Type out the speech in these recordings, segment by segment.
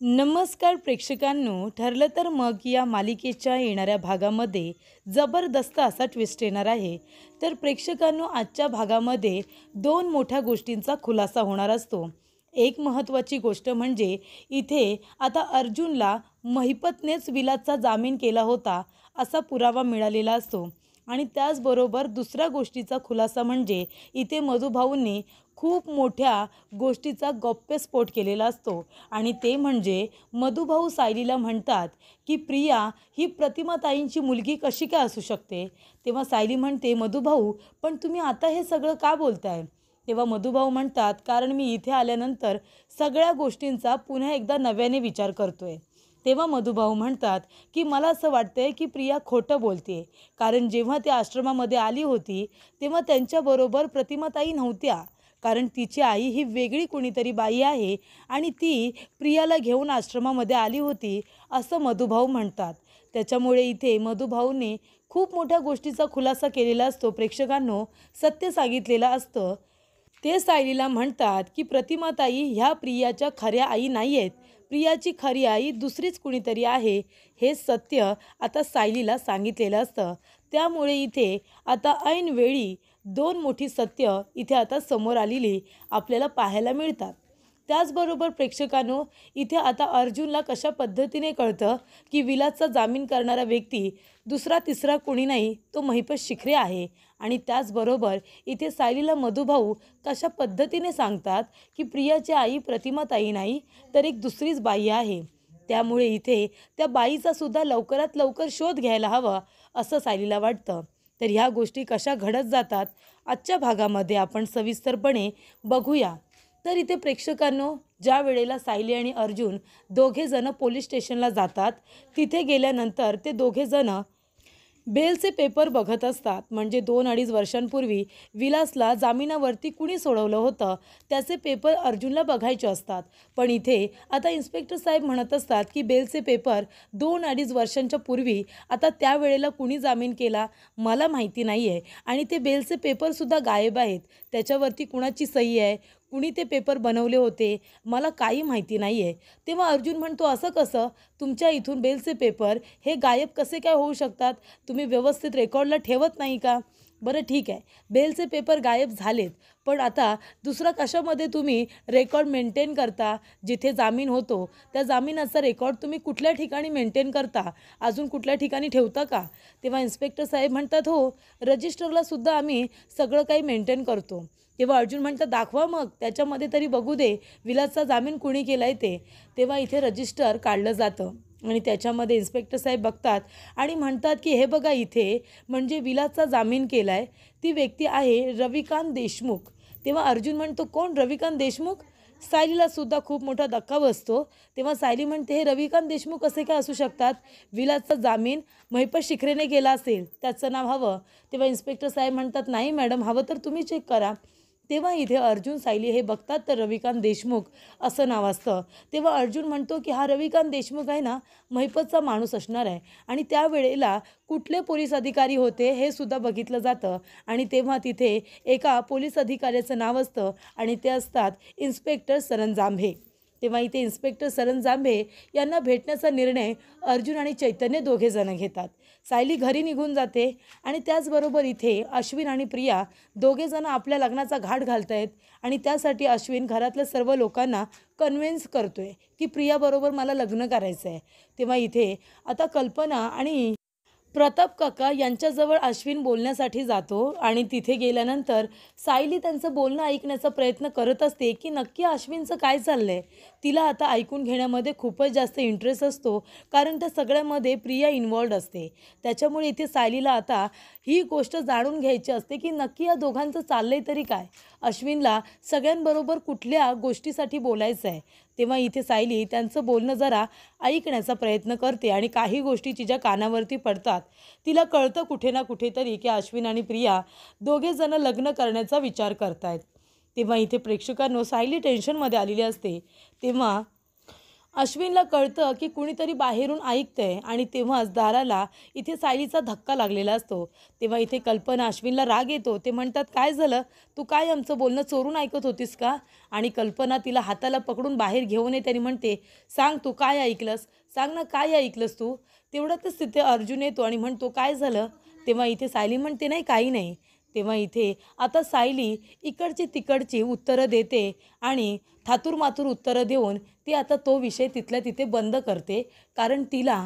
नमस्कार प्रेक्षकांनो, ठरलं तर मग या मालिकेच्या येणाऱ्या भागामध्ये जबरदस्त असा ट्विस्ट येणार आहे. तर प्रेक्षकांनो, आजच्या भागामध्ये दोन मोठ्या गोष्टींचा खुलासा होणार असतो. एक महत्त्वाची गोष्ट म्हणजे इथे आता अर्जुनला महिपतनेच विलासचा जामीन केला होता असा पुरावा मिळालेला असतो. आणि त्याचबरोबर दुसऱ्या गोष्टीचा खुलासा म्हणजे इथे मधुभाऊंनी खूप मोठ्या गोष्टीचा गौप्यस्फोट केलेला असतो. आणि ते म्हणजे मधुभाऊ सायलीला म्हणतात की प्रिया ही प्रतिमाताईंची मुलगी कशी काय असू शकते. तेव्हा सायली म्हणते, मधुभाऊ पण तुम्ही आता हे सगळं का बोलताय. तेव्हा मधुभाऊ म्हणतात, कारण मी इथे आल्यानंतर सगळ्या गोष्टींचा पुन्हा एकदा नव्याने विचार करतोय. तेव्हा मधुभाऊ म्हणतात की मला असं वाटतंय की प्रिया खोटं बोलते, कारण जेव्हा ती आश्रमामध्ये आली होती तेव्हा त्यांच्याबरोबर प्रतिमाताई नव्हत्या, कारण तिची आई ही वेगळी कुणीतरी बाई आहे आणि ती प्रियाला घेऊन आश्रमामध्ये आली होती असं मधुभाऊ म्हणतात. त्याच्यामुळे इथे मधुभाऊने खूप मोठ्या गोष्टीचा खुलासा केलेला असतो. प्रेक्षकांनो, सत्य सांगितलेलं असतं. ते सायलीला म्हणतात की प्रतिमाताई ह्या प्रियाच्या खऱ्या आई नाही आहेत, प्रियाची खरी आई दुसरीच कुणीतरी आहे. हे सत्य आता सायलीला सांगितलेलं असतं. त्यामुळे इथे आता ऐनवेळी दोन मोठी सत्य इथे आता समोर आलेली आपल्याला पाहायला मिळतात. त्याचबरोबर प्रेक्षकांनो, इथे आता अर्जुनला कशा पद्धतीने कळतं की विलासचा जामीन करणारा व्यक्ती दुसरा तिसरा कोणी नाही, तो महिपत शिखरे आहे. आणि त्याचबरोबर इथे सायलीला मधुभाऊ कशा पद्धतीने सांगतात की प्रियाची आई प्रतिमाताई नाही तर एक दुसरीच बाई आहे. त्यामुळे इथे त्या बाईचा सुद्धा लवकरात लवकर शोध घ्यायला हवा असं सायलीला वाटतं. तर ह्या गोष्टी कशा घडत जातात आजच्या भागामध्ये आपण सविस्तरपणे बघूया. तर इथे प्रेक्षकांनो, ज्या वेळेला सायली आणि अर्जुन दोघेजणं पोलीस स्टेशनला जातात, तिथे गेल्यानंतर ते दोघेजण बेलचे पेपर बघत असतात. म्हणजे 2-2.5 वर्षांपूर्वी विलासला जामिनावरती कुणी सोडवलं होतं त्याचे पेपर अर्जुनला बघायचे असतात. पण इथे आता इन्स्पेक्टर साहेब म्हणत असतात की बेलचे पेपर 2-2.5 वर्षांच्या पूर्वी आता त्यावेळेला कुणी जामीन केला मला माहिती नाही आहे. आणि ते बेलचे पेपरसुद्धा गायब आहेत. त्याच्यावरती कुणाची सही आहे, कुणी ते पेपर बनवले होते, मला काही माहिती नाही आहे. तेव्हा अर्जुन म्हणतो, असं कसं तुमच्या इथून बेलचे पेपर हे गायब कसे काय होऊ शकतात, तुम्ही व्यवस्थित रेकॉर्डला ठेवत नाही का. बरं ठीक आहे, बेलचे पेपर गायब झालेत, पण आता दुसरा कशामध्ये तुम्ही रेकॉर्ड मेंटेन करता. जिथे जामीन होतो त्या जामिनाचा रेकॉर्ड तुम्ही कुठल्या ठिकाणी मेंटेन करता, अजून कुठल्या ठिकाणी ठेवता का. तेव्हा इन्स्पेक्टर साहेब म्हणतात, हो रजिस्टरला सुद्धा आम्ही सगळं काही मेंटेन करतो. तेव्हा अर्जुन म्हणतात, दाखवा मग, त्याच्यामध्ये तरी बघू दे विलासचा जामीन कुणी केला आहे ते. तेव्हा इथे रजिस्टर काढलं जातं आणि त्याच्यामध्ये इन्स्पेक्टर साहेब बघतात आणि म्हणतात की हे बघा, इथे म्हणजे विलासचा जामीन केला आहे ती व्यक्ती आहे रविकांत देशमुख. तेव्हा अर्जुन म्हणतो, कोण रविकांत देशमुख. सायलीला सुद्धा खूप मोठा धक्का बसतो. तेव्हा सायली म्हणते, हे रविकांत देशमुख कसे काय असू शकतात, विलासचा जामीन महिपत शिखरेने केला असेल, त्याचं नाव हवं. तेव्हा इन्स्पेक्टर साहेब म्हणतात, नाही मॅडम, हवं तर तुम्ही चेक करा. तेव्हा इथे अर्जुन सायली हे बघतात तर रविकांत देशमुख असं नाव असतं. तेव्हा अर्जुन म्हणतो की हा रविकांत देशमुख आहे ना, महिपतचा माणूस असणार आहे. आणि त्यावेळेला कुठले पोलीस अधिकारी होते हे सुद्धा बघितलं जातं. आणि तेव्हा तिथे एका पोलीस अधिकाऱ्याचं नाव असतं आणि ते असतात इन्स्पेक्टर सरंजांभे. तेव्हा इथे इन्स्पेक्टर सरंजांभे यांना भेटण्याचा निर्णय अर्जुन आणि चैतन्य दोघेजणं घेतात. सायली घरी निघून जाते आणि त्याचबरोबर इथे अश्विन आणि प्रिया दोघेजणं आपल्या लग्नाचा घाट घालत आहेत. आणि त्यासाठी अश्विन घरातल्या सर्व लोकांना कन्व्हिन्स करतोय की प्रियाबरोबर मला लग्न करायचं आहे. तेव्हा इथे आता कल्पना आणि प्रताप काका यांच्याजवळ अश्विन बोलण्यासाठी जातो आणि तिथे गेल्यानंतर सायली त्यांचं बोलणं ऐकण्याचा प्रयत्न करत असते की नक्की अश्विनचं काय चाललं आहे. तिला आता ऐकून घेण्यामध्ये खूपच जास्त इंटरेस्ट असतो, कारण त्या सगळ्यामध्ये प्रिया इन्वॉल्ड असते. त्याच्यामुळे इथे सायलीला आता ही गोष्ट जाणून घ्यायची असते की नक्की या दोघांचं चाललं आहे तरी काय, अश्विनला सगळ्यांबरोबर कुठल्या गोष्टीसाठी बोलायचं आहे. तेव्हा इथे सायली त्यांचं बोलणं जरा ऐकण्याचा प्रयत्न करते आणि काही गोष्टी तिच्या कानावरती पडतात. तिला कळतं कुठे ना कुठेतरी की अश्विन आणि प्रिया दोघेजणं लग्न करण्याचा विचार करतायत. तेव्हा इथे प्रेक्षकांनो, सायली टेन्शनमध्ये आलेली असते. तेव्हा अश्विनला कळतं की कुणीतरी बाहेरून ऐकतंय आणि तेव्हाच दाराला इथे सायलीचा धक्का लागलेला असतो. तेव्हा इथे कल्पना अश्विनला राग येतो. ते म्हणतात, काय झालं, तू काय आमचं बोलणं चोरून ऐकत होतीस का? आणि कल्पना तिला हाताला पकडून बाहेर घेऊन येते आणि म्हणते, सांग तू काय ऐकलंस, सांग ना काय ऐकलंस तू. तेवढ्यातच तिथे अर्जुन येतो आणि म्हणतो, काय झालं. तेव्हा इथे सायली म्हणते, नाही काही नाही. तेव्हा इथे आता सायली इकडची तिकडची उत्तरं देते आणि थातूरमातूर उत्तरं देऊन ती आता तो विषय तिथल्या तिथे बंद करते. कारण तिला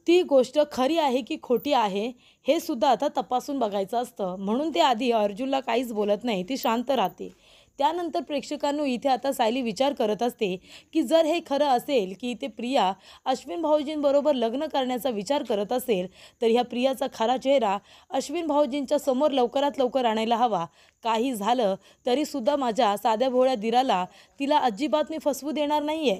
ती गोष्ट खरी आहे की खोटी आहे हे सुद्धा आता तपासून बघायचं असतं. म्हणून ते आधी अर्जुनला काहीच बोलत नाही, ती शांत राहते. त्यानंतर प्रेक्षकांनो इथे आता सायली विचार करत असते की जर हे खरं असेल की इथे प्रिया अश्विन भाऊजींबरोबर लग्न करण्याचा विचार करत असेल तर ह्या प्रियाचा खरा चेहरा अश्विन भाऊजींच्या समोर लवकरात लवकर आणायला हवा. काही झालं तरीसुद्धा माझ्या साध्या भोळ्या दिराला तिला अजिबात मी फसवू देणार नाही आहे,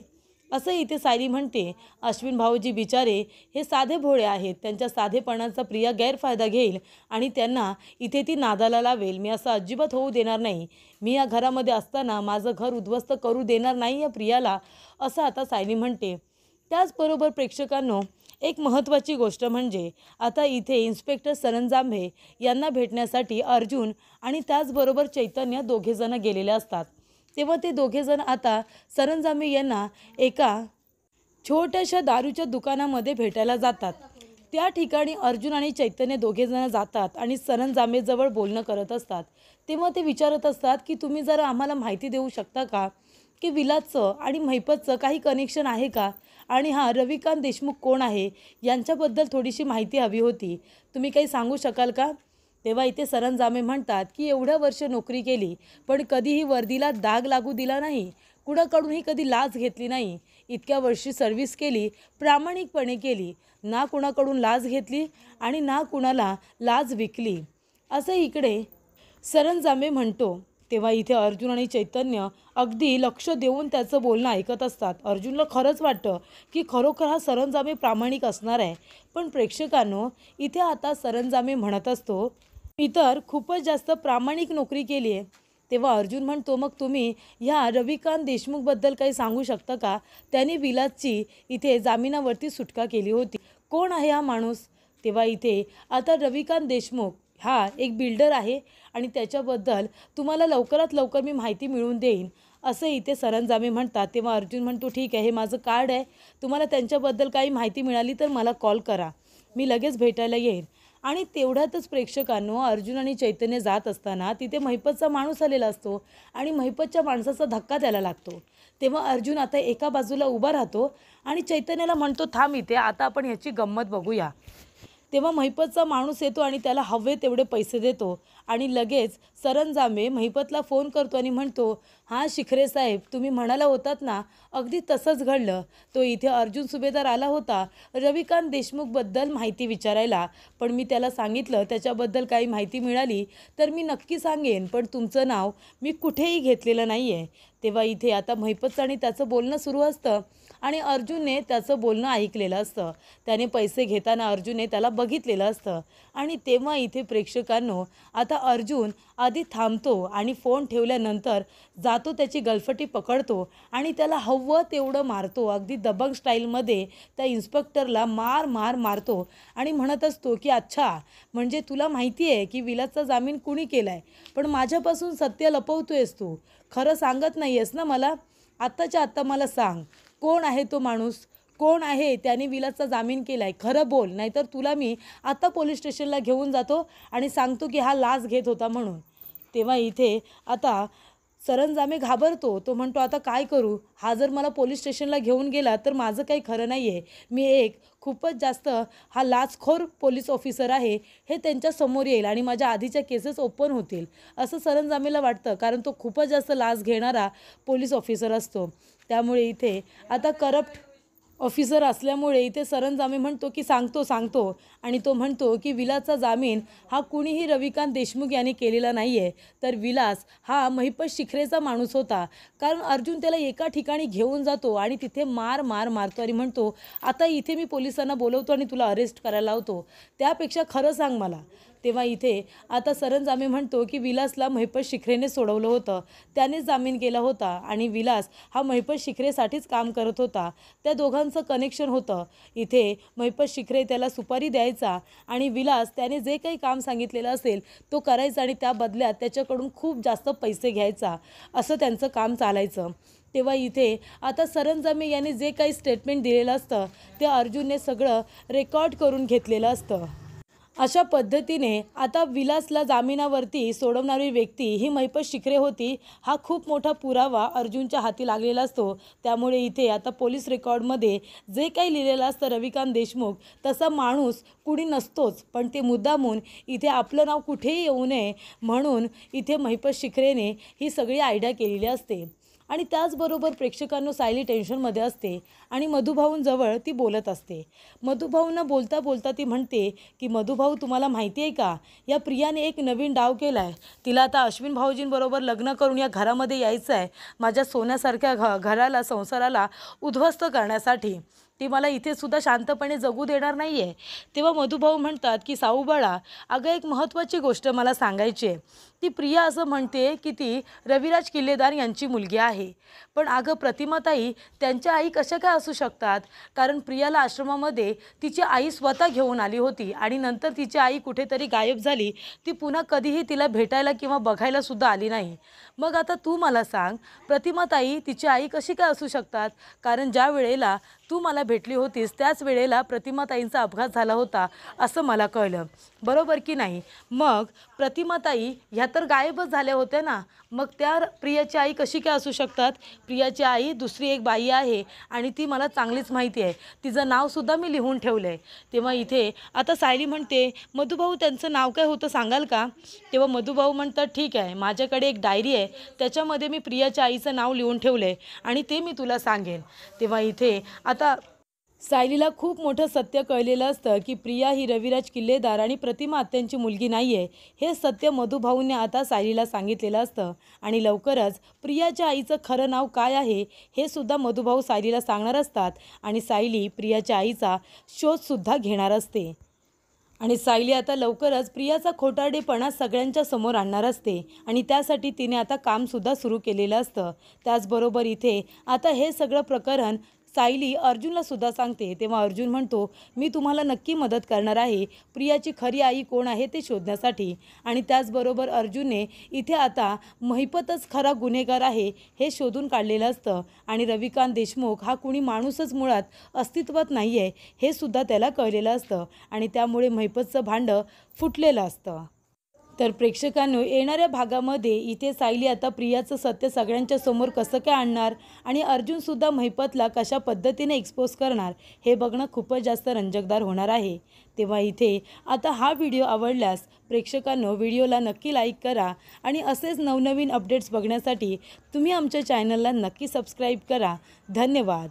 असं इथे सायली म्हणते. अश्विन भाऊजी बिचारे हे साधे भोळे आहेत, त्यांच्या साधेपणाचा प्रिया गैरफायदा घेईल आणि त्यांना इथे ती नादाला लावेल. मी असं अजिबात होऊ देणार नाही. मी या घरामध्ये असताना माझं घर उद्ध्वस्त करू देणार नाही या प्रियाला, असं आता सायली म्हणते. त्याचबरोबर प्रेक्षकांनो एक महत्त्वाची गोष्ट म्हणजे आता इथे इन्स्पेक्टर सरंजांबे यांना भेटण्यासाठी अर्जुन आणि त्याचबरोबर चैतन्य दोघेजण गेलेले असतात. तेव्हा ते दोघेजण आता सरंजांबे यांना एका छोट्याशा दारूच्या दुकानामध्ये भेटायला जातात. त्या ठिकाणी अर्जुन आणि चैतन्य दोघेजण जातात आणि सरंजांबेजवळ बोलणं करत असतात. तेव्हा ते विचारत असतात की तुम्ही जरा आम्हाला माहिती देऊ शकता का की विलासचं आणि महिपतचं काही कनेक्शन आहे का, आणि हा रविकांत देशमुख कोण आहे यांच्याबद्दल थोडीशी माहिती हवी होती, तुम्ही काही सांगू शकाल का. तेव्हा इथे सरंजांबे म्हणतात की एवढ्या वर्ष नोकरी केली पण कधीही वर्दीला डाग लागू दिला नाही, कुणाकडूनही कधी लाच घेतली नाही. इतक्या वर्षी सर्व्हिस केली, प्रामाणिकपणे केली, ना कुणाकडून लाच घेतली आणि ना कुणाला लाच विकली, असं इकडे सरंजांबे म्हणतो. तेव्हा इथे अर्जुन आणि चैतन्य अगदी लक्ष देऊन त्याचं बोलणं ऐकत असतात. अर्जुनला खरंच वाटतं की खरोखर हा सरंजांबे प्रामाणिक असणार आहे. पण प्रेक्षकांनो इथे आता सरंजांबे म्हणत असतो, मी तर खूपच जास्त प्रामाणिक नोकरी केली आहे. तेव्हा अर्जुन म्हणतो, मग तुम्ही ह्या रविकांत देशमुखबद्दल काही सांगू शकता का, त्यांनी विलासची इथे जामिनावरती सुटका केली होती, कोण आहे हा माणूस. तेव्हा इथे आता रविकांत देशमुख हा एक बिल्डर आहे आणि त्याच्याबद्दल तुम्हाला लवकरात लवकर मी माहिती मिळवून देईन, असं इथे सरंजांबे म्हणतात. तेव्हा अर्जुन म्हणतो, ठीक आहे, हे माझं कार्ड आहे, तुम्हाला त्यांच्याबद्दल काही माहिती मिळाली तर मला कॉल करा, मी लगेच भेटायला येईन. आणि तेवढ्यातच प्रेक्षकांनो अर्जुन आणि चैतन्य जात असताना तिथे महिपतचा माणूस आलेला असतो आणि महिपतच्या माणसाचा धक्का त्याला लागतो. तेव्हा अर्जुन आता एका बाजूला उभा राहतो आणि चैतन्याला म्हणतो, थांब इथे, आता आपण ह्याची गंमत बघूया. तेव्हा महिपतचा माणूस येतो आणि त्याला हवे तेवढे पैसे देतो आणि लगेच सरंजांबे महिपतला फोन करतो आणि म्हणतो, हां शिखरे साहेब, तुम्ही म्हणाला होतात ना, अगदी तसंच घडलं. तो इथे अर्जुन सुभेदार आला होता रविकांत देशमुखबद्दल माहिती विचारायला, पण मी त्याला सांगितलं त्याच्याबद्दल काही माहिती मिळाली तर मी नक्की सांगेन, पण तुमचं नाव मी कुठेही घेतलेलं नाही आहे. तेव्हा इथे आता महिपतचं आणि त्याचं बोलणं सुरू असतं आणि अर्जुनने त्याचं बोलणं ऐकलेलं असतं. त्याने पैसे घेताना अर्जुनने त्याला बघितलेलं असतं आणि तेव्हा इथे प्रेक्षकांनो आता अर्जुन आधी थांबतो आणि फोन ठेवल्यानंतर जातो, त्याची गलफटी पकडतो आणि त्याला हवं तेवढं मारतो. अगदी दबंग स्टाईलमध्ये त्या इन्स्पेक्टरला मारतो आणि म्हणत असतो की अच्छा, म्हणजे तुला माहिती आहे की विलासचा जामीन कुणी केला आहे, पण माझ्यापासून सत्य लपवतोयस तू, खरं सांगत नाही आहेस ना मला. आत्ताच्या आत्ता मला सांग, कोण आहे तो माणूस, कोण आहे त्याने विलासचा जामीन केला आहे, खरं बोल, नाहीतर तुला मी आता पोलीस स्टेशनला घेऊन जातो आणि सांगतो की हा लाच घेत होता म्हणून. तेव्हा इथे आता सरंजांबे घाबरतो. तो म्हणतो, आता काय करू, हा जर मला पोलीस स्टेशनला घेऊन गेला तर माझं काही खरं नाही आहे, मी एक खूपच जास्त हा लाचखोर पोलीस ऑफिसर आहे हे त्यांच्या समोर येईल आणि माझ्या आधीच्या केसेस ओपन होतील, असं सरंजांबेला वाटतं, कारण तो खूपच जास्त लाच घेणारा पोलीस ऑफिसर असतो. त्यामुळे इथे आता करप्ट ऑफिसर असल्यामुळे इथे सरंजांबे म्हणतो की सांगतो आणि तो म्हणतो की विलासचा जामीन हा कुणीही रविकांत देशमुख यांनी केलेला नाही आहे, तर विलास हा महिपत शिखरेचा माणूस होता. कारण अर्जुन त्याला एका ठिकाणी घेऊन जातो आणि तिथे मारतो आणि म्हणतो, आता इथे मी पोलिसांना बोलवतो आणि तुला अरेस्ट करायला लावतो, त्यापेक्षा खरं सांग मला, तेव्हा इथे आता सरंजामे म्हणतो की विलासला महिपत शिखरेने सोडवलं होतं, त्यानेच जामीन केला होता आणि विलास हा महिपत शिखरेसाठीच काम करत होता. त्या दोघांचं कनेक्शन होतं. इथे महिपत शिखरे त्याला सुपारी द्यायचा आणि विलास त्याने जे काही काम सांगितलेलं असेल तो करायचा आणि त्या बदल्यात त्याच्याकडून खूप जास्त पैसे घ्यायचा, असं त्यांचं काम चालायचं. तेव्हा इथे आता सरंजामे याने जे काही स्टेटमेंट दिलेलं असतं ते अर्जुनने सगळं रेकॉर्ड करून घेतलेलं असतं. अशा पद्धतीने आता विलासला जामिनावरती सोडवणारी व्यक्ती ही महिपत शिखरे होती, हा खूप मोठा पुरावा अर्जुनच्या हाती लागलेला असतो. त्यामुळे इथे आता पोलीस रेकॉर्डमध्ये जे काही लिहिलेलं असतं रविकांत देशमुख तसा माणूस कुणी नसतोच, पण ते मुद्दामून इथे आपलं नाव कुठेही येऊ नये म्हणून इथे महिपत शिखरेने ही सगळी आयडिया केलेली असते. आणि त्याचबरोबर प्रेक्षकांना सायली टेन्शनमध्ये असते आणि मधुभाऊंजवळ ती बोलत असते. मधुभाऊंना बोलता बोलता ती म्हणते की मधुभाऊ, तुम्हाला माहिती आहे का, या प्रियाने एक नवीन डाव केला आहे. तिला आता अश्विन भाऊजींबरोबर लग्न करून या घरामध्ये यायचं आहे, माझ्या सोन्यासारख्या घराला संसाराला उद्ध्वस्त करण्यासाठी. ती मला इथे सुद्धा शांतपणे जगू देणार नाही आहे. तेव्हा मधुभाऊ म्हणतात की साऊबाळा, अगं एक महत्त्वाची गोष्ट मला सांगायची आहे. ती प्रिया असं म्हणते की ती रविराज किल्लेदार यांची मुलगी आहे, पण अगं प्रतिमाताई, त्यांच्या आई कशा काय असू शकतात? कारण प्रियाला आश्रमामध्ये तिची आई स्वतः घेऊन आली होती आणि नंतर तिची आई कुठेतरी गायब झाली. ती पुन्हा कधीही तिला भेटायला किंवा बघायला सुद्धा आली नाही. मग आता तू मला सांग, प्रतिमाताई तिची आई कशी काय असू शकतात? कारण ज्या वेळेला तू मला भेटली होतीस त्याच वेळेला प्रतिमाताईंचा अपघात झाला होता असं मला कळलं, बरोबर की नाही? मग प्रतिमाताई ह्या तर गायबच झाल्या होत्या ना, मग त्या प्रियाची आई कशी काय असू शकतात? प्रियाची आई दुसरी एक बाई आहे आणि ती मला चांगलीच माहिती आहे, तिचं नावसुद्धा मी लिहून ठेवलं आहे. तेव्हा इथे आता सायली म्हणते, मधुभाऊ त्यांचं नाव काय होतं सांगाल का? तेव्हा मधुभाऊ म्हणतात, ठीक आहे, माझ्याकडे एक डायरी आहे, त्याच्यामध्ये मी प्रियाच्या आईचं नाव लिहून ठेवलं आहे आणि ते मी तुला सांगेन. तेव्हा इथे आता सायलीला खूप मोठं सत्य कळलेलं असतं की प्रिया ही रविराज किल्लेदार आणि प्रतिमा आत्यांची मुलगी नाही आहे. हे सत्य मधुभाऊंनी आता सायलीला सांगितलेलं असतं आणि लवकरच प्रियाच्या आईचं खरं नाव काय आहे हे सुद्धा मधुभाऊ सायलीला सांगणार असतात आणि सायली प्रियाच्या आईचा शोधसुद्धा घेणार असते. आणि सायली आता लवकरच प्रियाचा खोटारडेपणा सगळ्यांच्या समोर आणणार असते आणि त्यासाठी तिने आता कामसुद्धा सुरू केलेलं असतं. त्याचबरोबर इथे आता हे सगळं प्रकरण सायली अर्जुनला सुद्धा सांगते. तेव्हा अर्जुन म्हणतो, मी तुम्हाला नक्की मदत करणार आहे प्रियाची खरी आई कोण आहे ते शोधण्यासाठी. आणि त्याचबरोबर अर्जुनने इथे आता महिपतच खरा गुन्हेगार आहे हे शोधून काढलेलं असतं आणि रविकांत देशमुख हा कुणी माणूसच मुळात अस्तित्वात नाही आहे हे सुद्धा त्याला कळलेलं असतं आणि त्यामुळे महिपतचं भांडं फुटलेलं असतं. तर प्रेक्षकांनो, येणाऱ्या भागामध्ये इथे सायली आता प्रियाचं सत्य सगळ्यांच्या समोर कसं काय आणणार आणि अर्जुनसुद्धा महिपतला कशा पद्धतीने एक्सपोज करणार हे बघणं खूपच जास्त रंजकदार होणार आहे. तेव्हा इथे आता हा व्हिडिओ आवडल्यास प्रेक्षकांनो व्हिडिओला नक्की लाईक करा आणि असेच नवनवीन अपडेट्स बघण्यासाठी तुम्ही आमच्या चॅनलला नक्की सबस्क्राईब करा. धन्यवाद.